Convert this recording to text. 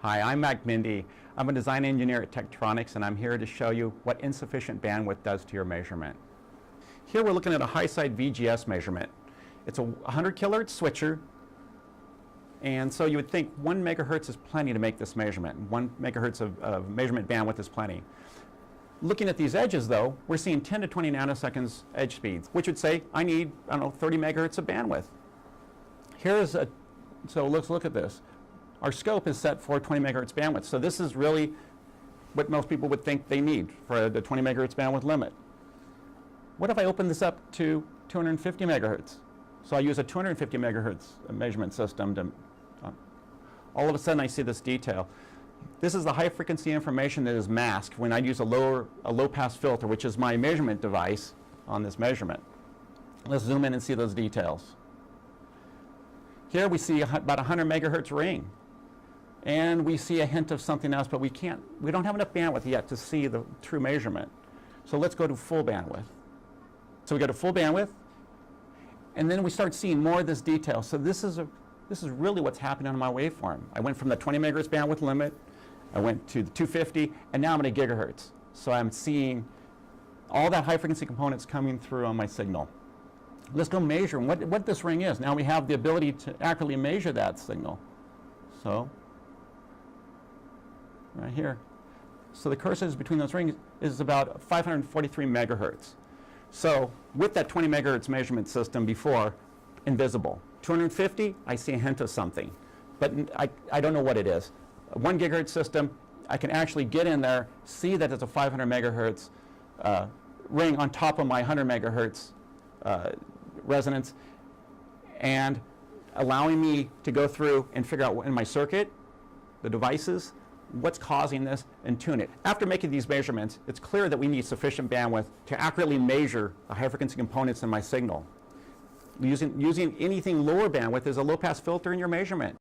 Hi, I'm Mac Mindy. I'm a design engineer at Tektronix, and I'm here to show you what insufficient bandwidth does to your measurement. Here we're looking at a high-side VGS measurement. It's a 100 kilohertz switcher, and so you would think 1 megahertz is plenty to make this measurement. 1 megahertz of measurement bandwidth is plenty. Looking at these edges, though, we're seeing 10 to 20 nanoseconds edge speeds, which would say I need, 30 megahertz of bandwidth. So let's look at this. Our scope is set for 20 megahertz bandwidth. So this is really what most people would think they need for the 20 megahertz bandwidth limit. What if I open this up to 250 megahertz? So I use a 250 megahertz measurement system to, all of a sudden I see this detail. This is the high frequency information that is masked when I use a low pass filter, which is my measurement device on this measurement. Let's zoom in and see those details. Here we see about a 100 megahertz ring. And we see a hint of something else, but we don't have enough bandwidth yet to see the true measurement. So let's go to full bandwidth. So we go to full bandwidth, and then we start seeing more of this detail. So this is really what's happening on my waveform. I went from the 20 megahertz bandwidth limit, I went to the 250, and now I'm at a gigahertz. So I'm seeing all that high frequency components coming through on my signal. Let's go measure what this ring is. Now we have the ability to accurately measure that signal. So right here. So the cursor between those rings is about 543 megahertz. So with that 20 megahertz measurement system before, invisible. 250, I see a hint of something, but I don't know what it is. A 1 gigahertz system, I can actually get in there, see that it's a 500 megahertz ring on top of my 100 megahertz resonance, and allowing me to go through and figure out in my circuit, the devices, what's causing this, and tune it. After making these measurements, it's clear that we need sufficient bandwidth to accurately measure the high frequency components in my signal. Using anything lower bandwidth is a low pass filter in your measurement.